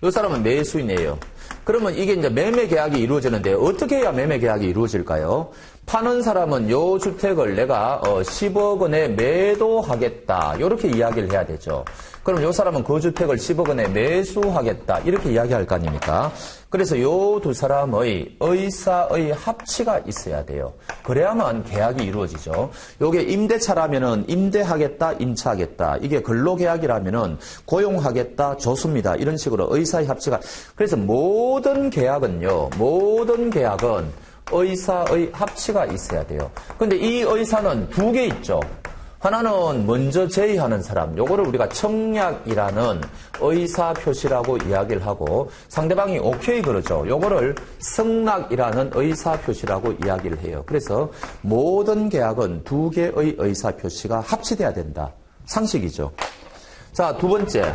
S1: 이 사람은 매수인이에요. 그러면 이게 이제 매매 계약이 이루어지는데 어떻게 해야 매매 계약이 이루어질까요? 파는 사람은 요 주택을 내가 10억 원에 매도하겠다. 이렇게 이야기를 해야 되죠. 그럼 요 사람은 그 주택을 10억 원에 매수하겠다. 이렇게 이야기할 거 아닙니까? 그래서 요 두 사람의 의사의 합치가 있어야 돼요. 그래야만 계약이 이루어지죠. 요게 임대차라면은 임대하겠다, 임차하겠다. 이게 근로계약이라면은 고용하겠다, 조수입니다. 이런 식으로 의사의 합치가. 그래서 모든 계약은요, 모든 계약은 의사의 합치가 있어야 돼요. 근데 이 의사는 두 개 있죠. 하나는 먼저 제의하는 사람, 요거를 우리가 청약이라는 의사 표시라고 이야기를 하고 상대방이 오케이 그러죠. 요거를 승낙이라는 의사 표시라고 이야기를 해요. 그래서 모든 계약은 두 개의 의사 표시가 합치돼야 된다. 상식이죠. 자, 두 번째.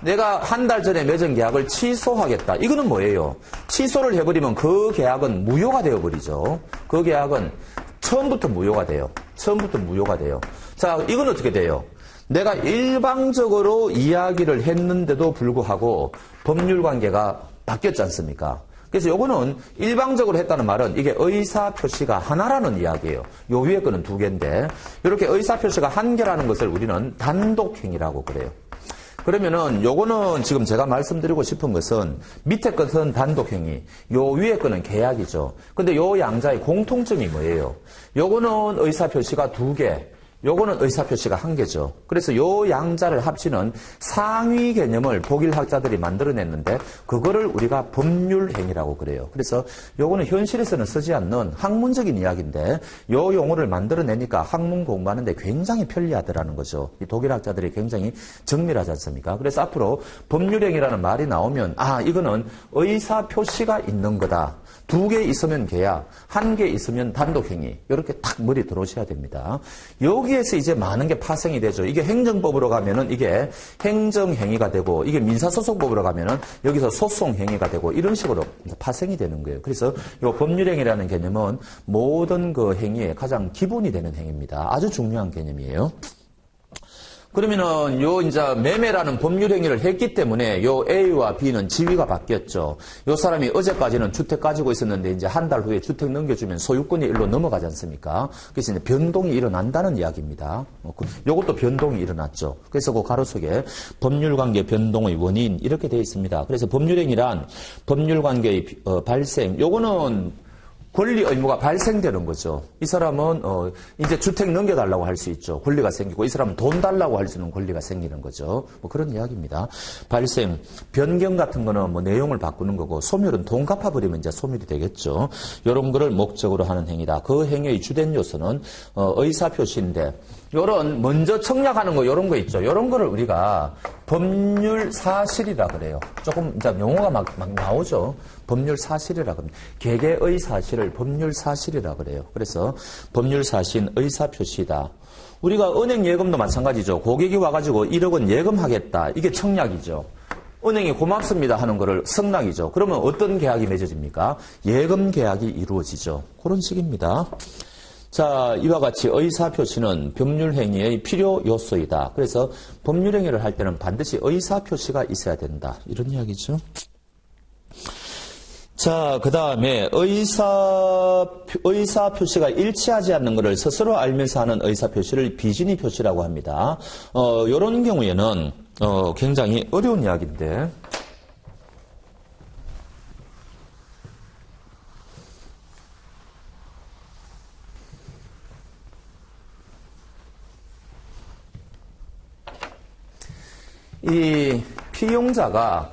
S1: 내가 한 달 전에 맺은 계약을 취소하겠다. 이거는 뭐예요? 취소를 해버리면 그 계약은 무효가 되어버리죠. 그 계약은 처음부터 무효가 돼요. 처음부터 무효가 돼요. 자, 이건 어떻게 돼요? 내가 일방적으로 이야기를 했는데도 불구하고 법률 관계가 바뀌었지 않습니까? 그래서 요거는 일방적으로 했다는 말은 이게 의사 표시가 하나라는 이야기예요. 요 위에 거는 두 개인데 이렇게 의사 표시가 한 개라는 것을 우리는 단독행위라고 그래요. 그러면은 요거는 지금 제가 말씀드리고 싶은 것은 밑에 것은 단독행위, 요 위에 거는 계약이죠. 근데 요 양자의 공통점이 뭐예요? 요거는 의사표시가 두 개, 요거는 의사표시가 한 개죠. 그래서 요 양자를 합치는 상위 개념을 독일학자들이 만들어냈는데 그거를 우리가 법률행위라고 그래요. 그래서 요거는 현실에서는 쓰지 않는 학문적인 이야기인데 요 용어를 만들어내니까 학문 공부하는데 굉장히 편리하더라는 거죠. 이 독일학자들이 굉장히 정밀하지 않습니까? 그래서 앞으로 법률행위라는 말이 나오면 아, 이거는 의사표시가 있는 거다. 두 개 있으면 계약, 한 개 있으면 단독행위. 이렇게 딱 머리 들어오셔야 됩니다. 여기에서 이제 많은 게 파생이 되죠. 이게 행정법으로 가면은 이게 행정행위가 되고, 이게 민사소송법으로 가면은 여기서 소송행위가 되고, 이런 식으로 파생이 되는 거예요. 그래서 이 법률행위라는 개념은 모든 그 행위의 가장 기본이 되는 행위입니다. 아주 중요한 개념이에요. 그러면은 요 이제 매매라는 법률 행위를 했기 때문에 요 A와 B는 지위가 바뀌었죠. 요 사람이 어제까지는 주택 가지고 있었는데 이제 한 달 후에 주택 넘겨주면 소유권이 일로 넘어가지 않습니까? 그래서 이제 변동이 일어난다는 이야기입니다. 요것도 변동이 일어났죠. 그래서 그 가로 속에 법률관계 변동의 원인 이렇게 되어 있습니다. 그래서 법률행위란 법률관계의 발생, 요거는 권리 의무가 발생되는 거죠. 이 사람은 이제 주택 넘겨달라고 할 수 있죠. 권리가 생기고 이 사람은 돈 달라고 할 수 있는 권리가 생기는 거죠. 뭐 그런 이야기입니다. 발생, 변경 같은 거는 뭐 내용을 바꾸는 거고 소멸은 돈 갚아버리면 이제 소멸이 되겠죠. 이런 거를 목적으로 하는 행위다. 그 행위의 주된 요소는 의사표시인데 요런 먼저 청약하는 거 요런 거 있죠. 요런 거를 우리가 법률 사실이라 그래요. 조금 이제 용어가 막 나오죠. 법률 사실이라 그럽니다. 개개의 사실을 법률 사실이라 그래요. 그래서 법률 사실은 의사 표시다. 우리가 은행 예금도 마찬가지죠. 고객이 와가지고 1억 원 예금하겠다. 이게 청약이죠. 은행이 고맙습니다 하는 거를 승낙이죠. 그러면 어떤 계약이 맺어집니까? 예금 계약이 이루어지죠. 그런 식입니다. 자, 이와 같이 의사표시는 법률행위의 필요 요소이다. 그래서 법률행위를 할 때는 반드시 의사표시가 있어야 된다. 이런 이야기죠. 자, 그 다음에 의사표시가 일치하지 않는 것을 스스로 알면서 하는 의사표시를 비진의 표시라고 합니다. 이런 경우에는 굉장히 어려운 이야기인데 이 피용자가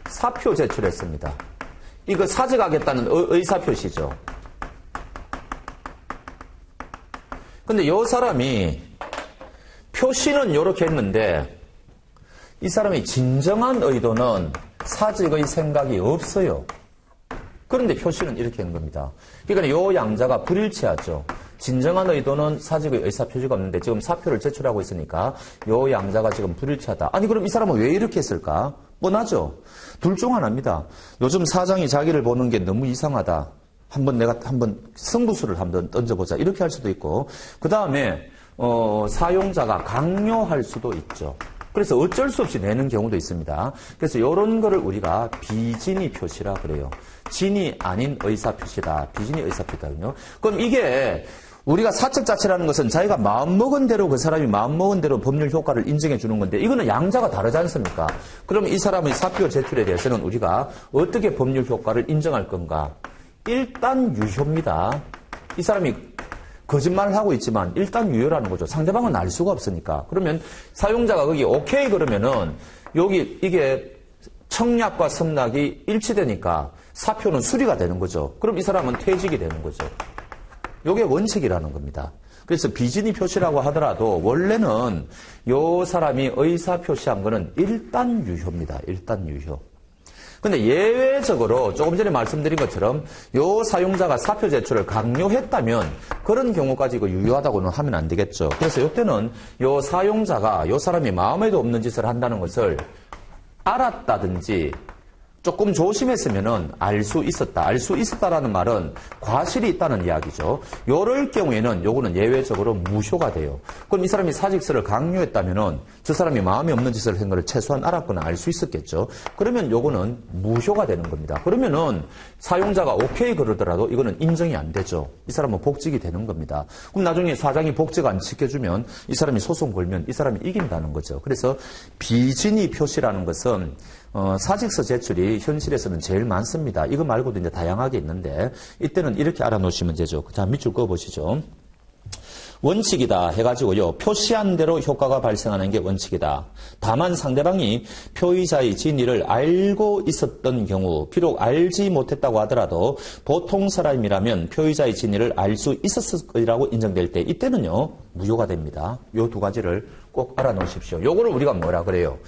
S1: 사표 제출했습니다. 이거 사직하겠다는 의사표시죠. 근데 이 사람이 표시는 이렇게 했는데 이 사람의 진정한 의도는 사직의 생각이 없어요. 그런데 표시는 이렇게 한 겁니다. 그러니까 이 양자가 불일치하죠. 진정한 의도는 사직의 의사표시가 없는데 지금 사표를 제출하고 있으니까 이 양자가 지금 불일치하다. 아니 그럼 이 사람은 왜 이렇게 했을까? 뻔하죠. 둘 중 하나입니다. 요즘 사장이 자기를 보는 게 너무 이상하다. 내가 한번 승부수를 한번 던져보자. 이렇게 할 수도 있고 그 다음에 사용자가 강요할 수도 있죠. 그래서 어쩔 수 없이 내는 경우도 있습니다. 그래서 이런 거를 우리가 비진의 표시라 그래요. 진이 아닌 의사 표시다. 비진의 의사 표시거든요. 그럼 이게 우리가 사적 자체라는 것은 자기가 마음먹은 대로 그 사람이 마음먹은 대로 법률 효과를 인정해 주는 건데 이거는 양자가 다르지 않습니까? 그럼 이 사람의 사표 제출에 대해서는 우리가 어떻게 법률 효과를 인정할 건가? 일단 유효입니다. 이 사람이 거짓말을 하고 있지만 일단 유효라는 거죠. 상대방은 알 수가 없으니까. 그러면 사용자가 거기 오케이 그러면은 여기 이게 청약과 선락이 일치되니까 사표는 수리가 되는 거죠. 그럼 이 사람은 퇴직이 되는 거죠. 이게 원칙이라는 겁니다. 그래서 비진의 표시라고 하더라도 원래는 이 사람이 의사 표시한 거는 일단 유효입니다. 일단 유효. 근데 예외적으로 조금 전에 말씀드린 것처럼 요 사용자가 사표 제출을 강요했다면 그런 경우까지 이거 유효하다고는 하면 안 되겠죠. 그래서 이때는 요 사용자가 요 사람이 마음에도 없는 짓을 한다는 것을 알았다든지 조금 조심했으면은 알 수 있었다. 알 수 있었다라는 말은 과실이 있다는 이야기죠. 요럴 경우에는 요거는 예외적으로 무효가 돼요. 그럼 이 사람이 사직서를 강요했다면은 저 사람이 마음에 없는 짓을 한 거를 최소한 알았거나 알 수 있었겠죠. 그러면 요거는 무효가 되는 겁니다. 그러면은 사용자가 오케이 그러더라도 이거는 인정이 안 되죠. 이 사람은 복직이 되는 겁니다. 그럼 나중에 사장이 복직 안 지켜주면 이 사람이 소송 걸면 이 사람이 이긴다는 거죠. 그래서 비진의 표시라는 것은 사직서 제출이 현실에서는 제일 많습니다. 이거 말고도 이제 다양하게 있는데 이때는 이렇게 알아놓으시면 되죠. 자, 밑줄 그어보시죠. 원칙이다 해가지고요. 표시한 대로 효과가 발생하는 게 원칙이다. 다만 상대방이 표의자의 진위를 알고 있었던 경우, 비록 알지 못했다고 하더라도 보통 사람이라면 표의자의 진위를 알 수 있었을 거라고 인정될 때 이때는요. 무효가 됩니다. 요 두 가지를 꼭 알아놓으십시오. 요거를 우리가 뭐라 그래요?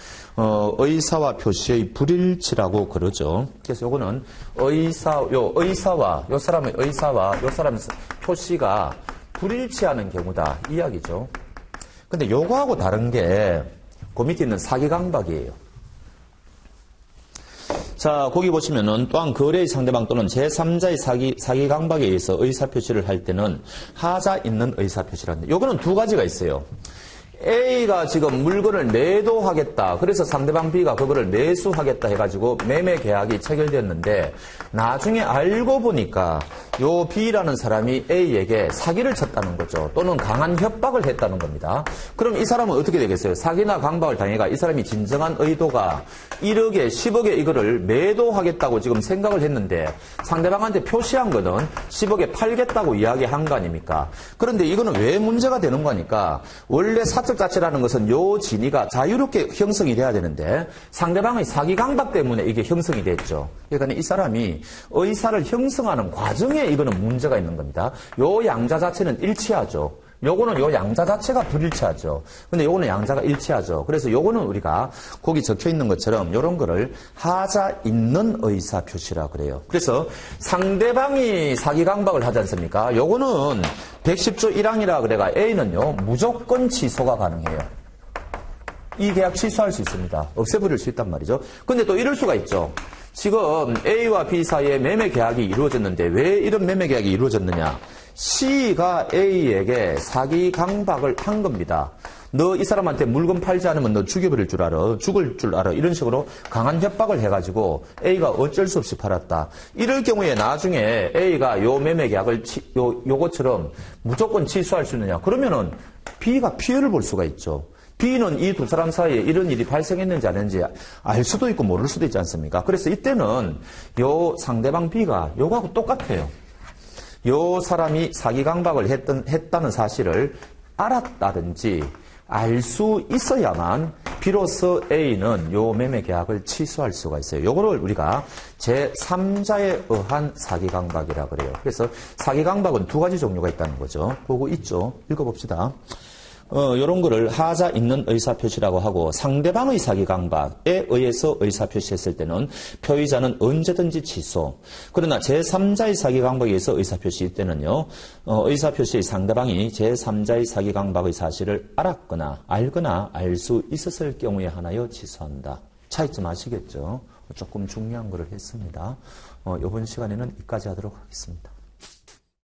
S1: 의사와 표시의 불일치라고 그러죠. 그래서 요거는 의사와 요 사람의 의사와 요 사람의 표시가 불일치하는 경우다. 이 이야기죠. 근데 요거하고 다른 게 그 밑에 있는 사기강박이에요. 자, 거기 보시면은 또한 거래의 상대방 또는 제3자의 사기강박에 의해서 의사표시를 할 때는 하자 있는 의사표시라는데 요거는 두 가지가 있어요. A가 지금 물건을 매도하겠다. 그래서 상대방 B가 그거를 매수하겠다 해가지고 매매 계약이 체결됐는데 나중에 알고 보니까 요 B라는 사람이 A에게 사기를 쳤다는 거죠. 또는 강한 협박을 했다는 겁니다. 그럼 이 사람은 어떻게 되겠어요? 사기나 강박을 당해가 이 사람이 진정한 의도가 1억에 10억에 이거를 매도하겠다고 지금 생각을 했는데 상대방한테 표시한 거는 10억에 팔겠다고 이야기한 거 아닙니까? 그런데 이거는 왜 문제가 되는 거니까 원래 사적 자체라는 것은 요 진위가 자유롭게 형성이 돼야 되는데 상대방의 사기 강박 때문에 이게 형성이 됐죠. 그러니까 이 사람이 의사를 형성하는 과정에 이거는 문제가 있는 겁니다. 요 양자 자체는 일치하죠. 요거는 요 양자 자체가 불일치하죠. 근데 요거는 양자가 일치하죠. 그래서 요거는 우리가 거기 적혀 있는 것처럼 요런 거를 하자 있는 의사 표시라 그래요. 그래서 상대방이 사기 강박을 하지 않습니까? 요거는 110조 1항이라 그래가 A는요, 무조건 취소가 가능해요. 이 계약 취소할 수 있습니다. 없애버릴 수 있단 말이죠. 근데 또 이럴 수가 있죠. 지금 A와 B 사이에 매매 계약이 이루어졌는데 왜 이런 매매 계약이 이루어졌느냐? C가 A에게 사기 강박을 한 겁니다. 너 이 사람한테 물건 팔지 않으면 너 죽여버릴 줄 알아. 죽을 줄 알아. 이런 식으로 강한 협박을 해가지고 A가 어쩔 수 없이 팔았다. 이럴 경우에 나중에 A가 요 매매 계약을 요것처럼 무조건 취소할 수 있느냐? 그러면은 B가 피해를 볼 수가 있죠. B는 이 두 사람 사이에 이런 일이 발생했는지 안 했는지 알 수도 있고 모를 수도 있지 않습니까? 그래서 이때는 요 상대방 B가 요거하고 똑같아요. 요 사람이 사기 강박을 했다는 사실을 알았다든지 알 수 있어야만 비로소 A는 요 매매 계약을 취소할 수가 있어요. 요거를 우리가 제3자에 의한 사기 강박이라 그래요. 그래서 사기 강박은 두 가지 종류가 있다는 거죠. 그거 있죠. 읽어봅시다. 요런 거를 하자 있는 의사표시라고 하고 상대방의 사기 강박에 의해서 의사표시했을 때는 표의자는 언제든지 취소. 그러나 제3자의 사기 강박에 의해서 의사표시일 때는요. 의사표시의 상대방이 제3자의 사기 강박의 사실을 알았거나 알거나 알 수 있었을 경우에 하나여 취소한다. 차이점 아시겠죠? 조금 중요한 거를 했습니다. 이번 시간에는 여기까지 하도록 하겠습니다.